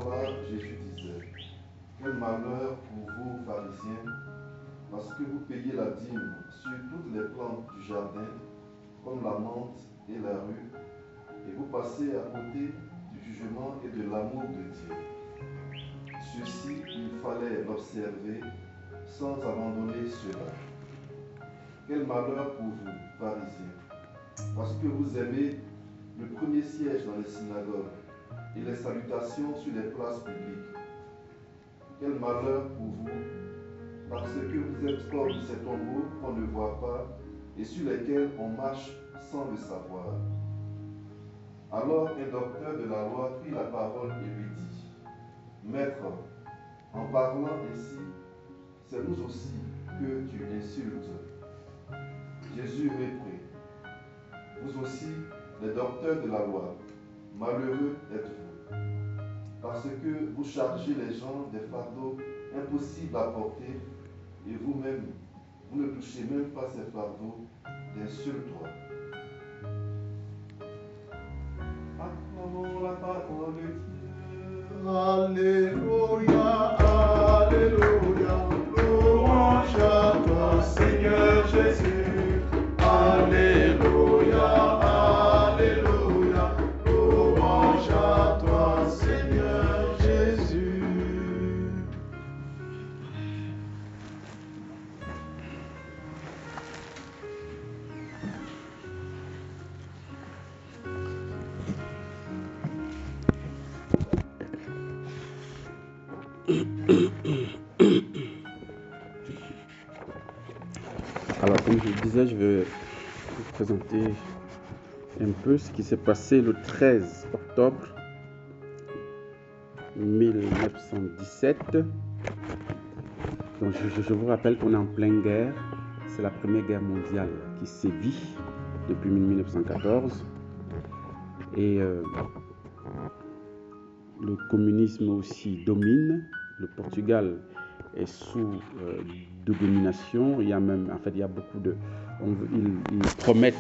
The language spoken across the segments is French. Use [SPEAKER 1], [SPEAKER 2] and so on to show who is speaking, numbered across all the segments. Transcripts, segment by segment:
[SPEAKER 1] heure-là, Jésus disait, quel malheur pour vous, pharisiens, parce que vous payez la dîme sur toutes les plantes du jardin, comme la menthe et la rue, et vous passez à côté du jugement et de l'amour de Dieu. Ceci, il fallait l'observer sans abandonner cela. Quel malheur pour vous, pharisiens, parce que vous aimez le premier siège dans les synagogues et les salutations sur les places publiques. Quel malheur pour vous, parce que vous êtes comme ces tombeaux qu'on ne voit pas et sur lesquels on marche sans le savoir. Alors un docteur de la loi prit la parole et lui dit, Maître, en parlant ainsi, c'est nous aussi que tu insultes. Jésus reprit, vous aussi, les docteurs de la loi, malheureux êtes-vous, parce que vous chargez les gens des fardeaux impossibles à porter, et vous-même, vous ne touchez même pas ces fardeaux d'un seul doigt. Acclamons la parole de Dieu. Alléluia, Alléluia, louange à toi, Seigneur Jésus. Alléluia, Alléluia, louange à toi, Seigneur Jésus.
[SPEAKER 2] Alors, comme je le disais, je vais vous présenter un peu ce qui s'est passé le 13 octobre 1917. Donc, je vous rappelle qu'on est en pleine guerre. C'est la Première Guerre mondiale qui sévit depuis 1914. Et le communisme aussi domine. Le Portugal est sous domination. Il y a même, en fait, il y a beaucoup de, ils promettent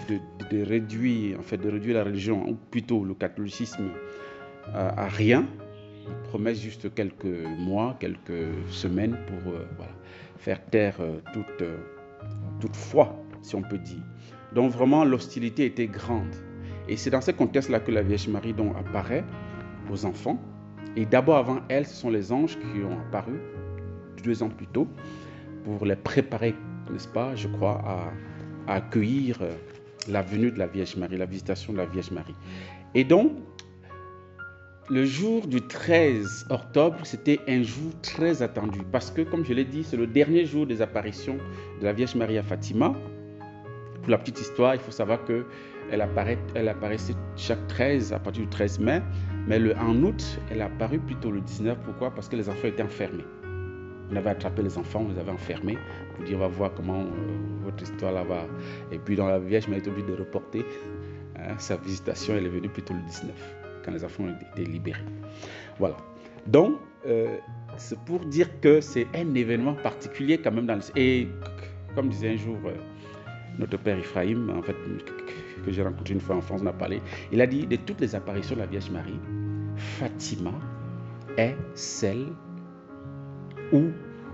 [SPEAKER 2] de réduire, en fait, de réduire la religion, ou plutôt le catholicisme, à rien. Ils promettent juste quelques mois, quelques semaines pour voilà, faire taire toute foi, si on peut dire. Donc vraiment, l'hostilité était grande. Et c'est dans ce contexte-là que la Vierge Marie donc apparaît aux enfants. Et d'abord, avant elle, ce sont les anges qui ont apparu 2 ans plus tôt pour les préparer, n'est-ce pas, je crois, à accueillir la venue de la Vierge Marie, la visitation de la Vierge Marie. Et donc, le jour du 13 octobre, c'était un jour très attendu parce que, comme je l'ai dit, c'est le dernier jour des apparitions de la Vierge Marie à Fatima. Pour la petite histoire, il faut savoir qu'elle apparaissait chaque 13 à partir du 13 mai, mais en août, elle est apparue plutôt le 19. Pourquoi? Parce que les enfants étaient enfermés. On avait attrapé les enfants, on les avait enfermés pour dire on va voir comment votre histoire là va. Et puis dans la Vierge Marie est obligée de reporter sa visitation. Elle est venue plutôt le 19, quand les enfants ont été libérés. Voilà. Donc, c'est pour dire que c'est un événement particulier quand même dans le... Et comme disait un jour notre père Ephraim, en fait, que j'ai rencontré une fois en France, on a parlé, il a dit de toutes les apparitions de la Vierge Marie, Fatima est celle où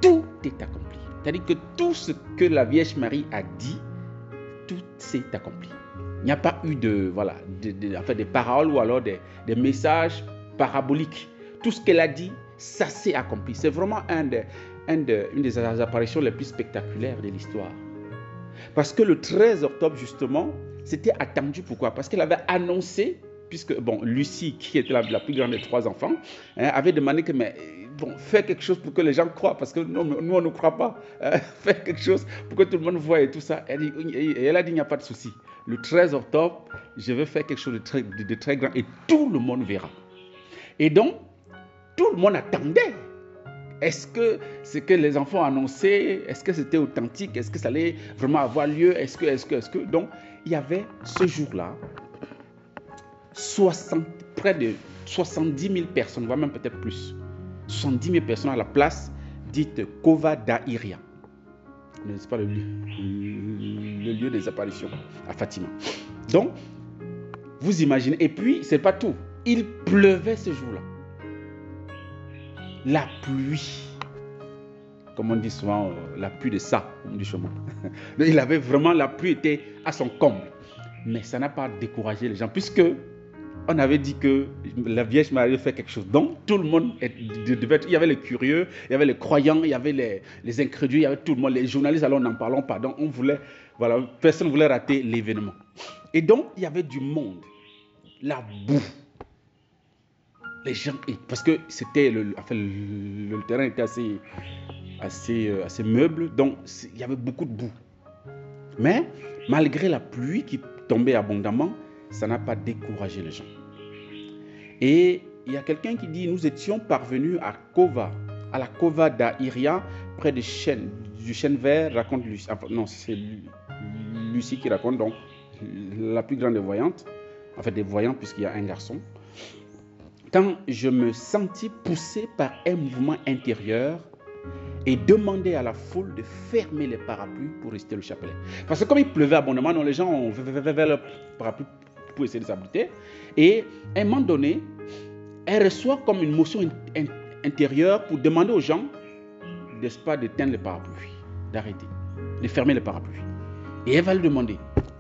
[SPEAKER 2] tout est accompli. C'est-à-dire que tout ce que la Vierge Marie a dit, tout s'est accompli. Il n'y a pas eu en fait, des paroles ou alors des messages paraboliques. Tout ce qu'elle a dit, ça s'est accompli. C'est vraiment une des apparitions les plus spectaculaires de l'histoire. Parce que le 13 octobre, justement, c'était attendu. Pourquoi? Parce qu'elle avait annoncé, puisque, Lucie, qui était la plus grande des 3 enfants, avait demandé que, fais quelque chose pour que les gens croient, parce que nous, on ne croit pas. Fais quelque chose pour que tout le monde voie et tout ça. Elle a dit, il n'y a pas de souci. Le 13 octobre, je vais faire quelque chose de très grand et tout le monde verra. Et donc, tout le monde attendait. Est-ce que ce que les enfants annonçaient, est-ce que c'était authentique? Est-ce que ça allait vraiment avoir lieu? Est-ce que... Donc, il y avait ce jour-là, près de 70 000 personnes, voire même peut-être plus. 70 000 personnes à la place dite Cova da Iria. N'est-ce pas le lieu des apparitions à Fatima. Donc, vous imaginez. Et puis, c'est pas tout. Il pleuvait ce jour-là. la pluie. Comme on dit souvent, la pluie de ça, du chemin. Il avait vraiment, la pluie était à son comble. Mais ça n'a pas découragé les gens, puisque on avait dit que la Vierge Marie fait quelque chose. Donc, tout le monde devait être. Il y avait les curieux, il y avait les croyants, il y avait les incrédules, il y avait tout le monde. Les journalistes, alors n'en parlons pas. Donc, personne ne voulait rater l'événement. Et donc, il y avait du monde. La boue. Les gens, parce que c'était le terrain était assez meuble, donc il y avait beaucoup de boue. Mais malgré la pluie qui tombait abondamment, ça n'a pas découragé les gens. Et il y a quelqu'un qui dit, nous étions parvenus à la Cova d'Airia, près du chêne vert, raconte Lucie. Non, c'est Lucie qui raconte, donc la plus grande des voyantes, en fait des voyants puisqu'il y a un garçon. Quand je me sentis poussé par un mouvement intérieur et demandé à la foule de fermer les parapluies pour réciter le chapelet. Parce que comme il pleuvait abondamment, les gens ont fait vers le parapluie pour essayer de s'abriter. Et à un moment donné, elle reçoit comme une motion intérieure pour demander aux gens, n'est-ce pas, d'éteindre les parapluies, d'arrêter, de fermer les parapluies. Et elle va le demander.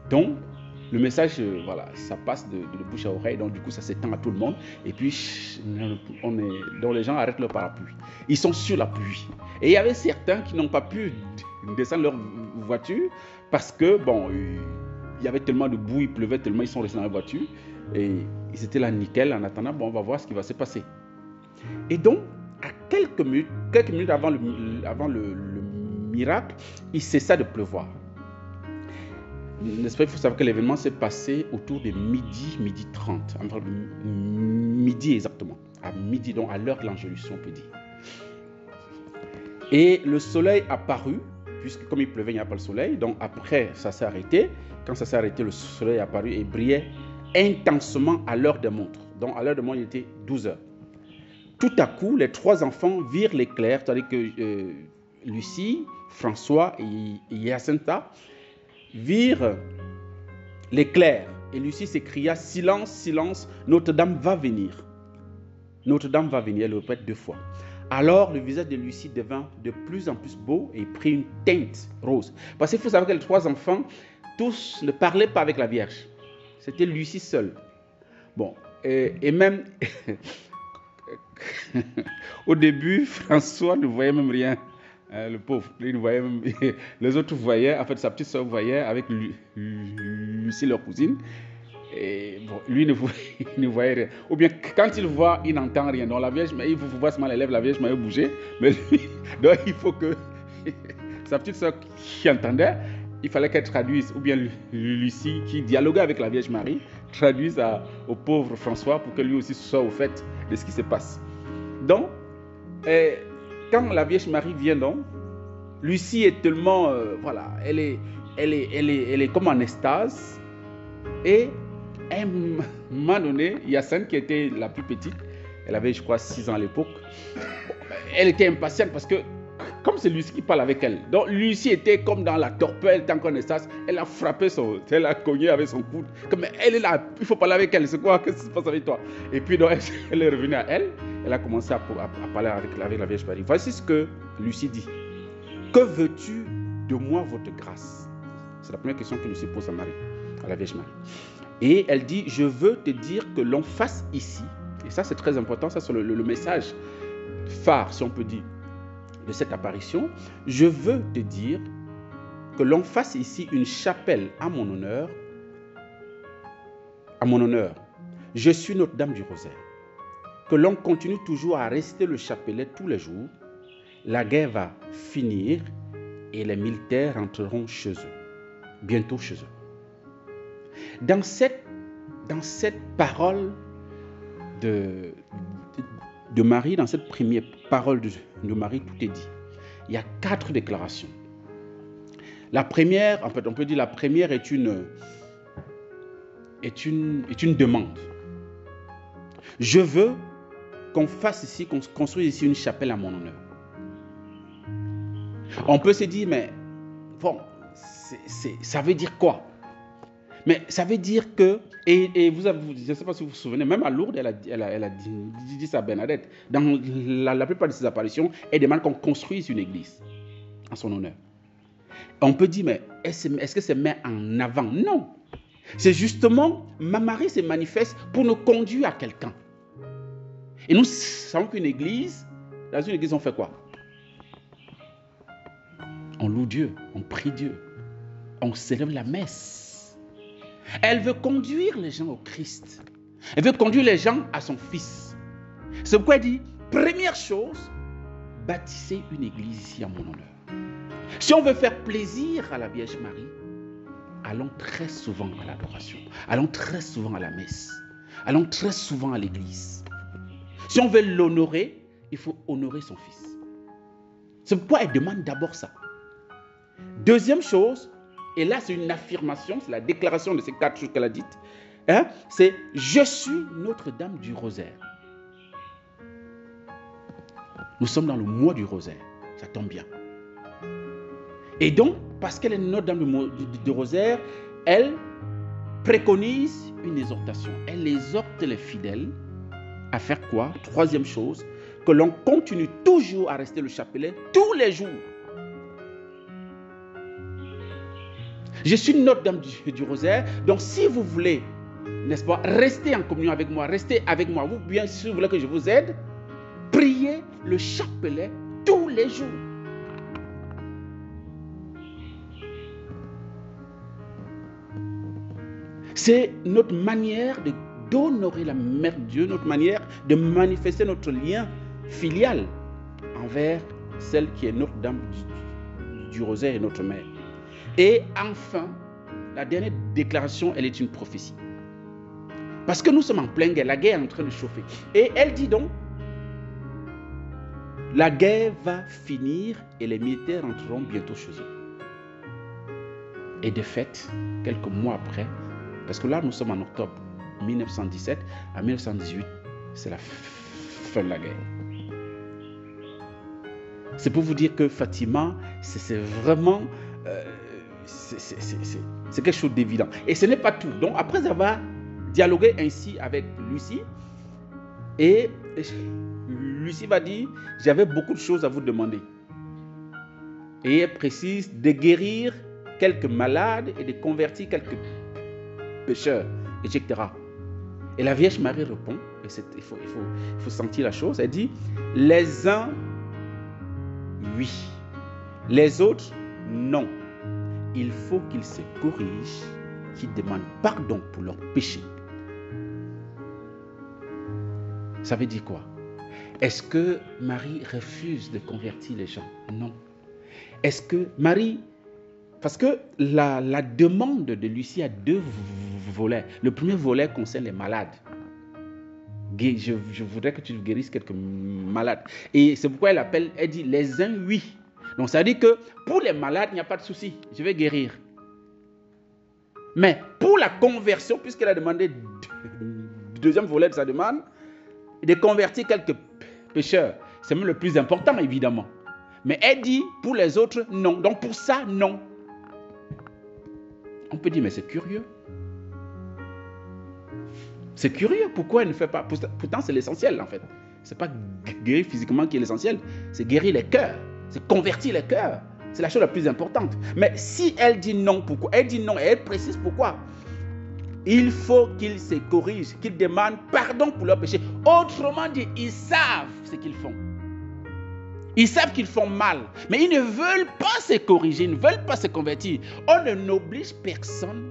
[SPEAKER 2] Donc, le message, voilà, ça passe de bouche à oreille, donc du coup ça s'étend à tout le monde. Et puis, donc les gens arrêtent leur parapluie. Ils sont sur la pluie. Et il y avait certains qui n'ont pas pu descendre leur voiture parce que, bon, il y avait tellement de boue, il pleuvait tellement, ils sont restés dans la voiture. Et ils étaient là nickel en attendant, bon, on va voir ce qui va se passer. Et donc, à quelques minutes avant le miracle, il cessa de pleuvoir. N'est-ce pas, il faut savoir que l'événement s'est passé autour de midi 30. Enfin, midi exactement. À midi, donc à l'heure de l'Angélus, on peut dire. Et le soleil apparut, puisque comme il pleuvait, il n'y a pas le soleil. Donc après, ça s'est arrêté. Quand ça s'est arrêté, le soleil apparut et brillait intensement à l'heure des montres. Donc à l'heure des montres, il était 12 heures. Tout à coup, les trois enfants virent l'éclair, c'est-à-dire que Lucie, François et Jacinta virent l'éclair. Et Lucie s'écria, silence, silence, Notre-Dame va venir. Notre-Dame va venir, elle le répète 2 fois. Alors le visage de Lucie devint de plus en plus beau et prit une teinte rose. Parce qu'il faut savoir que les 3 enfants, tous ne parlaient pas avec la Vierge. C'était Lucie seule. Bon, et même au début, François ne voyait même rien. Le pauvre, il voyait même, les autres voyaient, en fait sa petite soeur voyait avec Lucie, leur cousine, et bon, lui ne voyait rien. Ou bien quand il voit, il n'entend rien. Donc la Vierge, mais il faut voir seulement les lèvres, la Vierge m'a bougé, mais lui, donc il faut que sa petite soeur qui entendait, il fallait qu'elle traduise, ou bien Lucie qui dialoguait avec la Vierge Marie, traduise au pauvre François pour que lui aussi soit au fait de ce qui se passe. Donc, quand la Vierge Marie vient donc, Lucie est tellement, voilà, elle est comme en extase. Et à un moment donné, Yacine, qui était la plus petite, elle avait, je crois, 6 ans à l'époque, elle était impatiente parce que, comme c'est Lucie qui parle avec elle, donc Lucie était comme dans la torpeur, elle était encore en extase, elle a frappé elle a cogné avec son coude, comme elle est là, il faut parler avec elle, c'est quoi, qu'est-ce qui se passe avec toi? Et puis donc, elle est revenue à elle. Elle a commencé à parler avec la Vierge Marie. Voici ce que Lucie dit. Que veux-tu de moi, votre grâce? C'est la première question que Lucie pose à la Vierge Marie. Et elle dit, je veux te dire que l'on fasse ici, et ça c'est très important, ça c'est le message phare, si on peut dire, de cette apparition. Je veux te dire que l'on fasse ici une chapelle à mon honneur. À mon honneur. Je suis Notre-Dame du Rosaire. Que l'on continue toujours à réciter le chapelet tous les jours, la guerre va finir et les militaires rentreront chez eux, bientôt chez eux. Dans cette parole de Marie, dans cette première parole de Marie, tout est dit. Il y a 4 déclarations. La première, en fait, on peut dire la première est une demande. Je veux qu'on fasse ici, qu'on construise ici une chapelle à mon honneur. On peut se dire, mais bon, ça veut dire quoi? Mais ça veut dire que, et vous, je ne sais pas si vous vous souvenez, même à Lourdes, elle a dit ça à Bernadette. Dans la plupart de ses apparitions, elle demande qu'on construise une église en son honneur. On peut dire, mais est-ce que c'est mis en avant? Non. C'est justement, Marie se manifeste pour nous conduire à quelqu'un. Et nous savons qu'une église, dans une église, on fait quoi? On loue Dieu, on prie Dieu, on célèbre la messe. Elle veut conduire les gens au Christ. Elle veut conduire les gens à son Fils. C'est pourquoi elle dit, première chose, bâtissez une église ici en mon honneur. Si on veut faire plaisir à la Vierge Marie, allons très souvent à l'adoration, allons très souvent à la messe, allons très souvent à l'église. Si on veut l'honorer, il faut honorer son Fils. C'est pourquoi elle demande d'abord ça. Deuxième chose, et là c'est une affirmation, c'est la déclaration de ces 4 choses qu'elle a dites, c'est « Je suis Notre-Dame du Rosaire ». Nous sommes dans le mois du Rosaire, ça tombe bien. Et donc, parce qu'elle est Notre-Dame du Rosaire, elle préconise une exhortation. Elle exhorte les fidèles à faire quoi? Troisième chose, que l'on continue toujours à rester le chapelet tous les jours. Je suis Notre-Dame du Rosaire, donc si vous voulez, n'est-ce pas, rester en communion avec moi, restez avec moi, vous, bien si vous voulez que je vous aide, priez le chapelet tous les jours. C'est notre manière d'honorer la Mère de Dieu, notre manière de manifester notre lien filial envers celle qui est notre Dame du Rosaire et notre Mère. Et enfin, la dernière déclaration, elle est une prophétie. Parce que nous sommes en pleine guerre, la guerre est en train de chauffer. Et elle dit donc, la guerre va finir et les militaires entreront bientôt chez eux. Et de fait, quelques mois après, parce que là nous sommes en octobre 1917, à 1918, c'est la fin de la guerre. C'est pour vous dire que Fatima, c'est vraiment... c'est quelque chose d'évident. Et ce n'est pas tout. Donc après avoir dialogué ainsi avec Lucie, et Lucie va dire, j'avais beaucoup de choses à vous demander. Et elle précise de guérir quelques malades et de convertir quelques pécheurs, etc. Et la Vierge Marie répond, et il faut sentir la chose, elle dit, les uns, oui, les autres, non. Il faut qu'ils se corrigent, qu'ils demandent pardon pour leurs péchés. Ça veut dire quoi? Est-ce que Marie refuse de convertir les gens? Non. Est-ce que Marie... Parce que la demande de Lucie a 2 volets. Le premier volet concerne les malades. Je voudrais que tu guérisses quelques malades. Et c'est pourquoi elle dit les uns, oui. Donc ça veut dire que pour les malades, il n'y a pas de souci. Je vais guérir. Mais pour la conversion, puisqu'elle a demandé le deuxième volet de sa demande, de convertir quelques pécheurs, c'est même le plus important, évidemment. Mais elle dit pour les autres, non. Donc pour ça, non. On peut dire, mais c'est curieux. C'est curieux. Pourquoi elle ne fait pas? Pourtant, c'est l'essentiel, en fait. Ce n'est pas guérir physiquement qui est l'essentiel. C'est guérir les cœurs. C'est convertir les cœurs. C'est la chose la plus importante. Mais si elle dit non, pourquoi? Elle dit non et elle précise pourquoi. Il faut qu'ils se corrigent, qu'ils demandent pardon pour leurs péchés. Autrement dit, ils savent ce qu'ils font. Ils savent qu'ils font mal, mais ils ne veulent pas se corriger, ils ne veulent pas se convertir. On ne n'oblige personne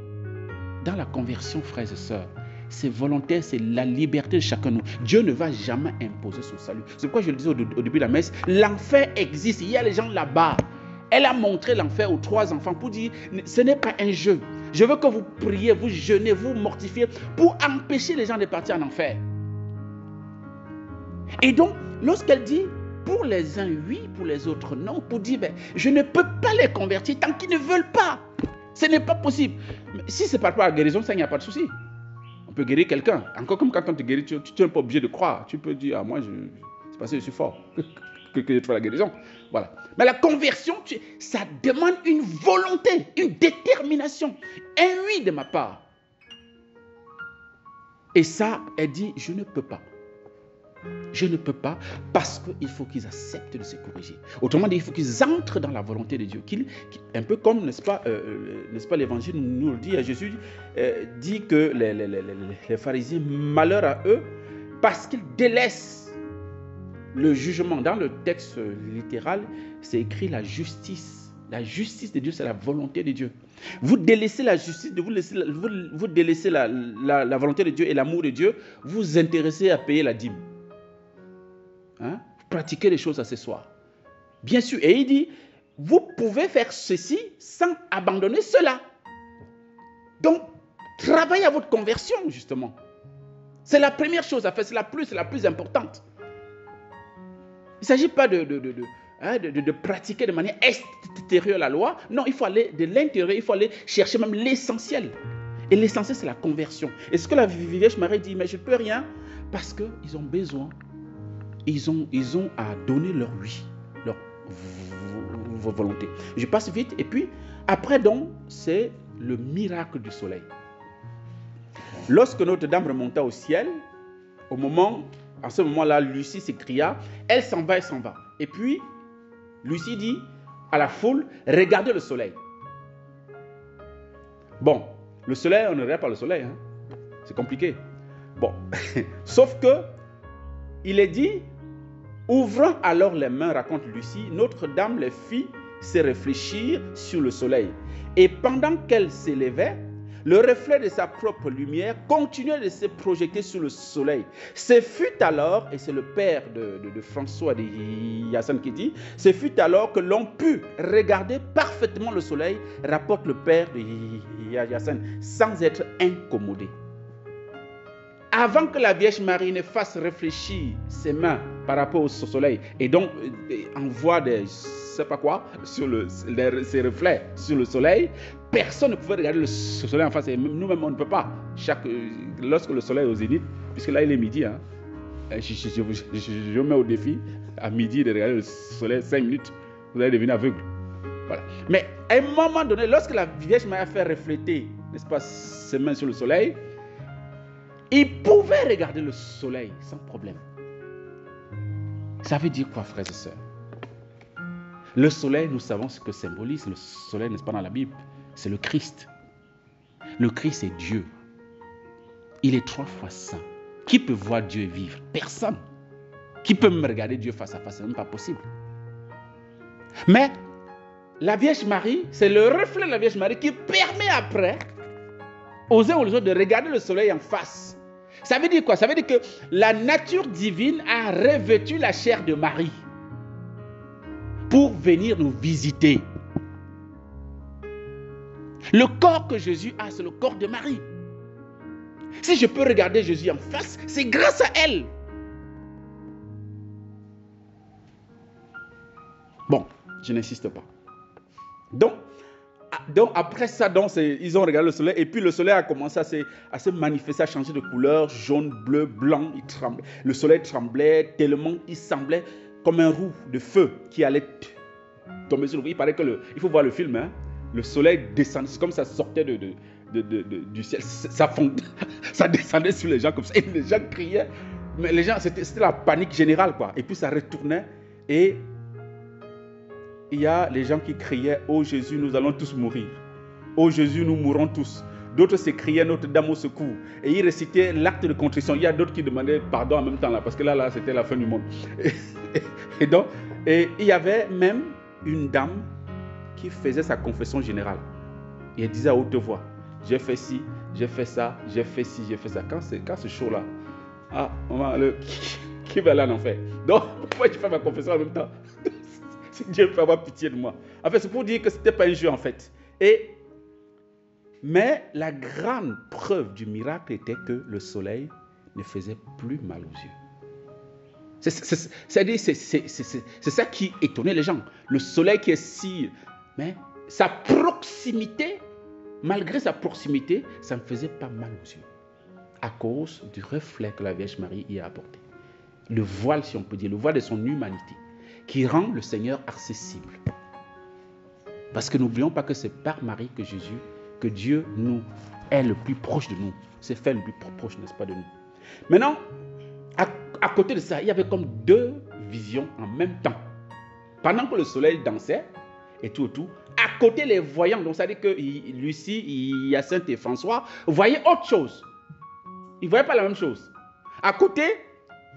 [SPEAKER 2] dans la conversion, frères et sœurs. C'est volontaire, c'est la liberté de chacun de nous. Dieu ne va jamais imposer son salut. C'est pourquoi je le disais au début de la messe, l'enfer existe, il y a les gens là-bas. Elle a montré l'enfer aux 3 enfants pour dire, ce n'est pas un jeu. Je veux que vous priez, vous jeûnez, vous mortifiez pour empêcher les gens de partir en enfer. Et donc, lorsqu'elle dit, pour les uns, oui, pour les autres, non, pour dire, ben, je ne peux pas les convertir tant qu'ils ne veulent pas. Ce n'est pas possible. Mais si ce n'est pas la guérison, ça, il n'y a pas de souci. On peut guérir quelqu'un. Encore comme quand on te guérit, tu n'es pas obligé de croire. Tu peux dire, ah, moi, c'est parce que je suis fort. que je trouve la guérison. Voilà. Mais la conversion, ça demande une volonté, une détermination, un oui de ma part. Et ça, elle dit, je ne peux pas. Je ne peux pas parce qu'il faut qu'ils acceptent de se corriger. Autrement dit, il faut qu'ils entrent dans la volonté de Dieu. Un peu comme, n'est-ce pas, l'évangile nous le dit, Jésus dit que les pharisiens, malheur à eux, parce qu'ils délaissent le jugement. Dans le texte littéral, c'est écrit la justice. La justice de Dieu, c'est la volonté de Dieu. Vous délaissez la justice, vous délaissez la volonté de Dieu et l'amour de Dieu, vous vous intéressez à payer la dîme. Hein? Pratiquez les choses accessoires. Bien sûr. Et il dit, vous pouvez faire ceci sans abandonner cela. Donc, travaillez à votre conversion, justement. C'est la première chose à faire, c'est la plus importante. Il ne s'agit pas de pratiquer de manière extérieure la loi. Non, il faut aller de l'intérieur, il faut aller chercher même l'essentiel. Et l'essentiel, c'est la conversion. Et ce que la Vierge Marie dit, mais je ne peux rien, parce qu'ils ont besoin. Ils ont à donner leur oui, leur volonté. Je passe vite. Et puis, après donc, c'est le miracle du soleil. Lorsque Notre-Dame remonta au ciel, à ce moment-là, Lucie s'écria, elle s'en va. Et puis, Lucie dit à la foule, regardez le soleil. Bon, le soleil, on ne regarde pas le soleil. Hein? C'est compliqué. Bon, sauf que, il est dit, ouvrant alors les mains, raconte Lucie, Notre-Dame les fit se réfléchir sur le soleil. Et pendant qu'elle s'élevait, le reflet de sa propre lumière continuait de se projeter sur le soleil. Ce fut alors, et c'est le père de François de Hyacinthe qui dit, ce fut alors que l'on put regarder parfaitement le soleil, rapporte le père de Hyacinthe, sans être incommodé. Avant que la Vierge Marie ne fasse réfléchir ses mains par rapport au soleil, et donc envoie des, je ne sais pas quoi, sur ses reflets sur le soleil, personne ne pouvait regarder le soleil en face. Et nous-mêmes, on ne peut pas. Lorsque le soleil est au zénith, puisque là il est midi, hein, je mets au défi à midi de regarder le soleil 5 minutes, vous allez devenir aveugle. Voilà. Mais à un moment donné, lorsque la Vierge Marie a fait refléter, n'est-ce pas, ses mains sur le soleil, il pouvait regarder le soleil sans problème. Ça veut dire quoi, frères et sœurs? Le soleil, nous savons ce que symbolise le soleil, n'est-ce pas, dans la Bible? C'est le Christ. Le Christ est Dieu. Il est 3 fois saint. Qui peut voir Dieu vivre? Personne. Qui peut me regarder Dieu face à face? Ce n'est même pas possible. Mais la Vierge Marie, c'est le reflet de la Vierge Marie qui permet après aux uns ou aux autres de regarder le soleil en face. Ça veut dire quoi? Ça veut dire que la nature divine a revêtu la chair de Marie pour venir nous visiter. Le corps que Jésus a, c'est le corps de Marie. Si je peux regarder Jésus en face, c'est grâce à elle. Bon, je n'insiste pas. Donc après ça, ils ont regardé le soleil et puis le soleil a commencé à se manifester, à changer de couleur, jaune, bleu, blanc. Il tremblait. Le soleil tremblait tellement il semblait comme un roue de feu qui allait tomber sur le. Il paraît que il faut voir le film. Hein, le soleil descendait, c'est comme ça sortait du ciel, ça descendait sur les gens comme ça. Et les gens criaient, mais les gens c'était la panique générale quoi. Et puis ça retournait et il y a les gens qui criaient, oh Jésus, nous allons tous mourir. Oh Jésus, nous mourrons tous. D'autres se criaient, Notre-Dame au secours. Et ils récitaient l'acte de contrition. Il y a d'autres qui demandaient pardon en même temps, là, parce que là c'était la fin du monde. Et il y avait même une dame qui faisait sa confession générale. Et elle disait à haute voix, j'ai fait ci, j'ai fait ça, j'ai fait ci, j'ai fait ça. Quand c'est chaud là, qui va aller en enfer? Donc, pourquoi tu fais ma confession en même temps? Dieu peut avoir pitié de moi. En fait, c'est pour dire que ce n'était pas un jeu en fait. Mais la grande preuve du miracle était que le soleil ne faisait plus mal aux yeux. C'est ça qui étonnait les gens. Le soleil qui est si... Mais sa proximité, malgré sa proximité, ça ne faisait pas mal aux yeux. À cause du reflet que la Vierge Marie y a apporté. Le voile, si on peut dire, le voile de son humanité. qui rend le Seigneur accessible. Parce que n'oublions pas que c'est par Marie que Dieu nous est le plus proche de nous. C'est fait le plus proche, n'est-ce pas, de nous. Maintenant, à côté de ça, il y avait comme deux visions en même temps. Pendant que le soleil dansait, et tout, à côté, les voyants, donc ça veut dire que Lucie, Hyacinthe et François voyaient autre chose. Ils ne voyaient pas la même chose. À côté,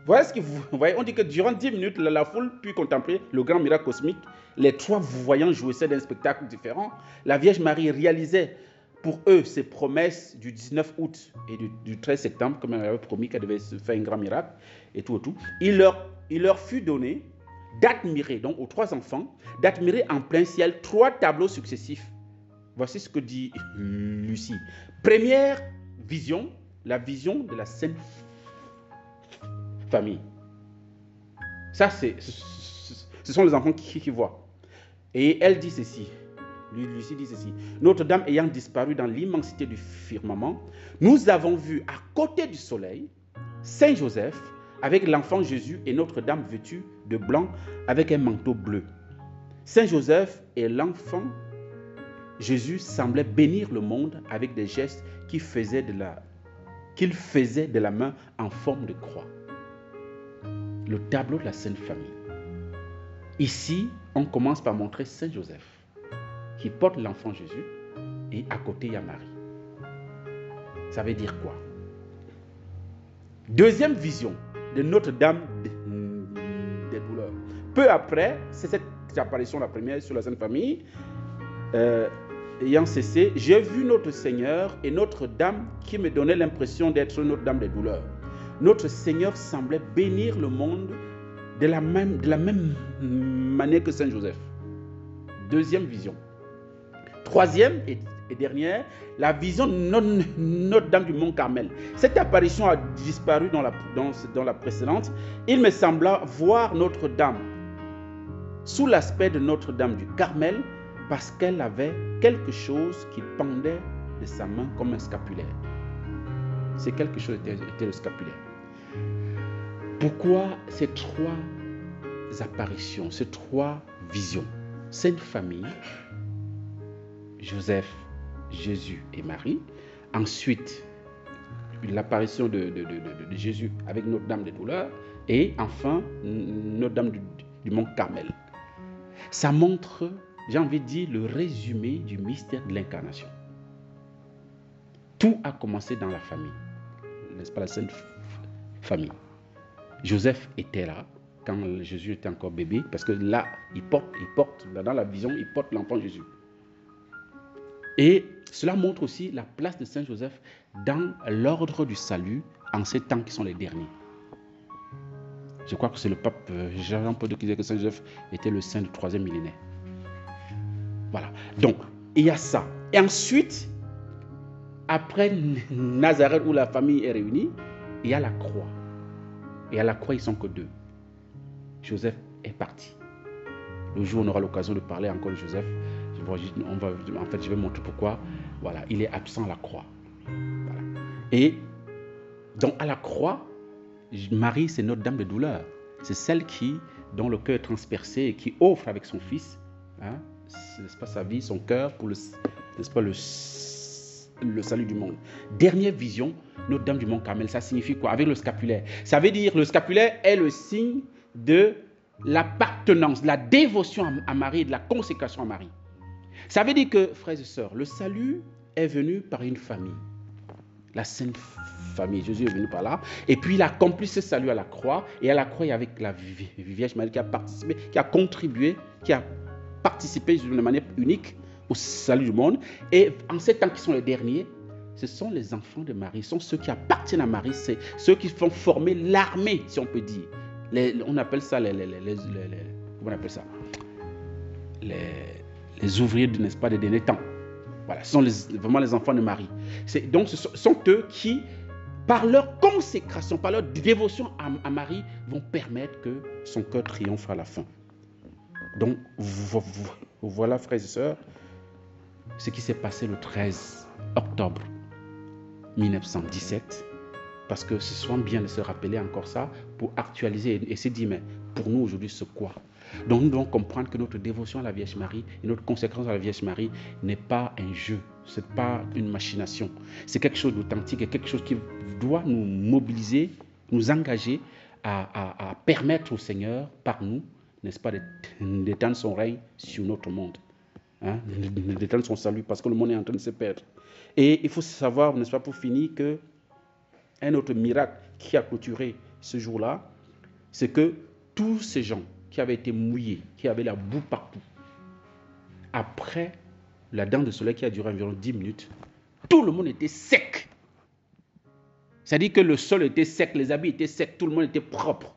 [SPEAKER 2] voilà ce que vous voyez. On dit que durant 10 minutes, la foule put contempler le grand miracle cosmique. Les trois voyants jouissaient d'un spectacle différent. La Vierge Marie réalisait pour eux ces promesses du 19 août et du 13 septembre, comme elle avait promis qu'elle devait se faire un grand miracle, et tout. Il leur fut donné d'admirer, donc aux trois enfants, d'admirer en plein ciel 3 tableaux successifs. Voici ce que dit Lucie. Première vision, la vision de la Sainte Famille. Ça, ce sont les enfants qui voient. Et elle dit ceci. Lucie dit ceci. Notre-Dame ayant disparu dans l'immensité du firmament, nous avons vu à côté du soleil Saint Joseph avec l'enfant Jésus et Notre-Dame vêtue de blanc avec un manteau bleu. Saint Joseph et l'enfant Jésus semblaient bénir le monde avec des gestes qu'il faisait de la main en forme de croix. Le tableau de la Sainte Famille. Ici, on commence par montrer Saint Joseph qui porte l'enfant Jésus et à côté il y a Marie. Ça veut dire quoi? Deuxième vision de Notre-Dame des douleurs. Peu après, c'est cette apparition, la première sur la Sainte Famille, ayant cessé, j'ai vu notre Seigneur et Notre-Dame qui me donnait l'impression d'être Notre-Dame des douleurs. Notre Seigneur semblait bénir le monde de la même manière que Saint Joseph. Deuxième vision. Troisième et dernière, la vision de Notre-Dame du Mont Carmel. Cette apparition a disparu dans la précédente. Il me sembla voir Notre-Dame sous l'aspect de Notre-Dame du Carmel parce qu'elle avait quelque chose qui pendait de sa main comme un scapulaire. C'est quelque chose était le scapulaire. Pourquoi ces 3 apparitions, ces 3 visions? Sainte Famille, Joseph, Jésus et Marie. Ensuite, l'apparition de Jésus avec Notre-Dame des douleurs. Et enfin, Notre-Dame du Mont Carmel. Ça montre, j'ai envie de dire, le résumé du mystère de l'incarnation. Tout a commencé dans la famille. N'est-ce pas, la Sainte Famille? Joseph était là quand Jésus était encore bébé, parce que là, il porte, dans la vision, il porte l'enfant Jésus. Et cela montre aussi la place de Saint Joseph dans l'ordre du salut en ces temps qui sont les derniers. Je crois que c'est le pape Jean-Paul II qui disait que Saint Joseph était le saint du 3e millénaire. Voilà. Donc, il y a ça. Et ensuite, après Nazareth où la famille est réunie, il y a la croix. Et à la croix, ils ne sont que 2. Joseph est parti. Le jour où on aura l'occasion de parler encore de Joseph, je vais montrer pourquoi. Voilà, il est absent à la croix. Voilà. Et donc à la croix, Marie, c'est Notre-Dame de douleur. C'est celle dont le cœur est transpercé et qui offre avec son fils, n'est-ce pas, sa vie, son cœur pour le salut du monde. Dernière vision, Notre-Dame du Mont Carmel, ça signifie quoi? Avec le scapulaire. Ça veut dire, le scapulaire est le signe de l'appartenance, de la dévotion à Marie et de la consécration à Marie. Ça veut dire que, frères et sœurs, le salut est venu par une famille. La Sainte Famille. Jésus est venu par là. Et puis, il a accompli ce salut à la croix. Et à la croix, il y avait la Vierge Marie qui a participé, qui a contribué, qui a participé d'une manière unique au salut du monde. Et en ces temps qui sont les derniers, ce sont les enfants de Marie, ce sont ceux qui appartiennent à Marie, c'est ceux qui font former l'armée, si on peut dire. On appelle ça comment on appelle ça? Les ouvriers, n'est-ce pas, des derniers temps. Voilà, ce sont vraiment les enfants de Marie. Donc, ce sont eux qui, par leur consécration, par leur dévotion à Marie, vont permettre que son cœur triomphe à la fin. Donc, voilà, frères et sœurs, ce qui s'est passé le 13 octobre 1917, parce que ce soit bien de se rappeler encore ça, pour actualiser et se dire, mais pour nous aujourd'hui, c'est quoi? Donc nous devons comprendre que notre dévotion à la Vierge Marie et notre consécration à la Vierge Marie n'est pas un jeu, ce n'est pas une machination. C'est quelque chose d'authentique et quelque chose qui doit nous mobiliser, nous engager à permettre au Seigneur, par nous, n'est-ce pas, d'étendre son règne sur notre monde. Hein, d'étendre son salut, parce que le monde est en train de se perdre. Et il faut savoir, n'est-ce pas, pour finir, que un autre miracle qui a clôturé ce jour-là, c'est que tous ces gens qui avaient été mouillés, qui avaient la boue partout, après la dent de soleil qui a duré environ 10 minutes, tout le monde était sec. C'est-à-dire que le sol était sec, les habits étaient secs, tout le monde était propre.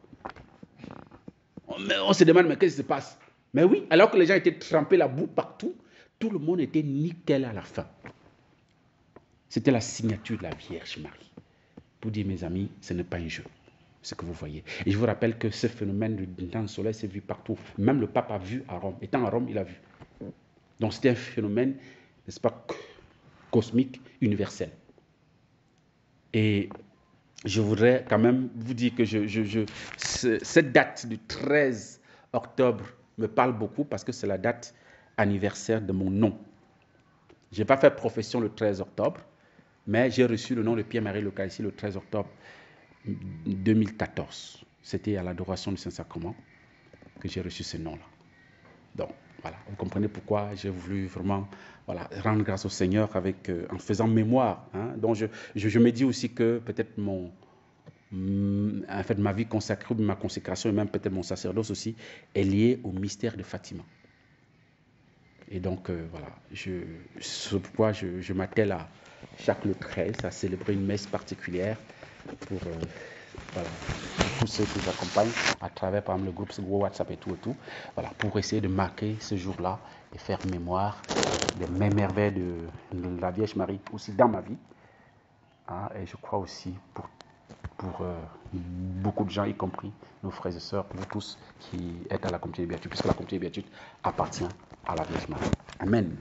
[SPEAKER 2] On se demande, mais qu'est-ce qui se passe? Mais oui, alors que les gens étaient trempés, la boue partout, tout le monde était nickel à la fin. C'était la signature de la Vierge Marie. Pour dire, mes amis, ce n'est pas un jeu, ce que vous voyez. Et je vous rappelle que ce phénomène de dent de soleil s'est vu partout. Même le pape a vu à Rome. Étant à Rome, il a vu. Donc c'était un phénomène, n'est-ce pas, cosmique, universel. Et je voudrais quand même vous dire que cette date du 13 octobre me parle beaucoup parce que c'est la date anniversaire de mon nom. Je n'ai pas fait profession le 13 octobre, mais j'ai reçu le nom de Pierre-Marie l'Eucharistie le 13 octobre 2014. C'était à l'adoration du Saint-Sacrement que j'ai reçu ce nom-là. Donc, voilà, vous comprenez pourquoi j'ai voulu vraiment rendre grâce au Seigneur en faisant mémoire. Hein. Donc, je me dis aussi que peut-être ma vie consacrée, ma consécration et même peut-être mon sacerdoce aussi est lié au mystère de Fatima. Et donc, c'est pourquoi je m'attelle à chaque le 13 à célébrer une messe particulière pour tous ceux qui nous accompagnent à travers, par exemple, le groupe WhatsApp et tout, pour essayer de marquer ce jour-là et faire mémoire des merveilles de la Vierge Marie aussi dans ma vie. Hein, et je crois aussi pour beaucoup de gens, y compris nos frères et sœurs, vous tous qui êtes à la communauté des Béatitudes, puisque la communauté des Béatitudes appartient à la Vierge Marie. Amen.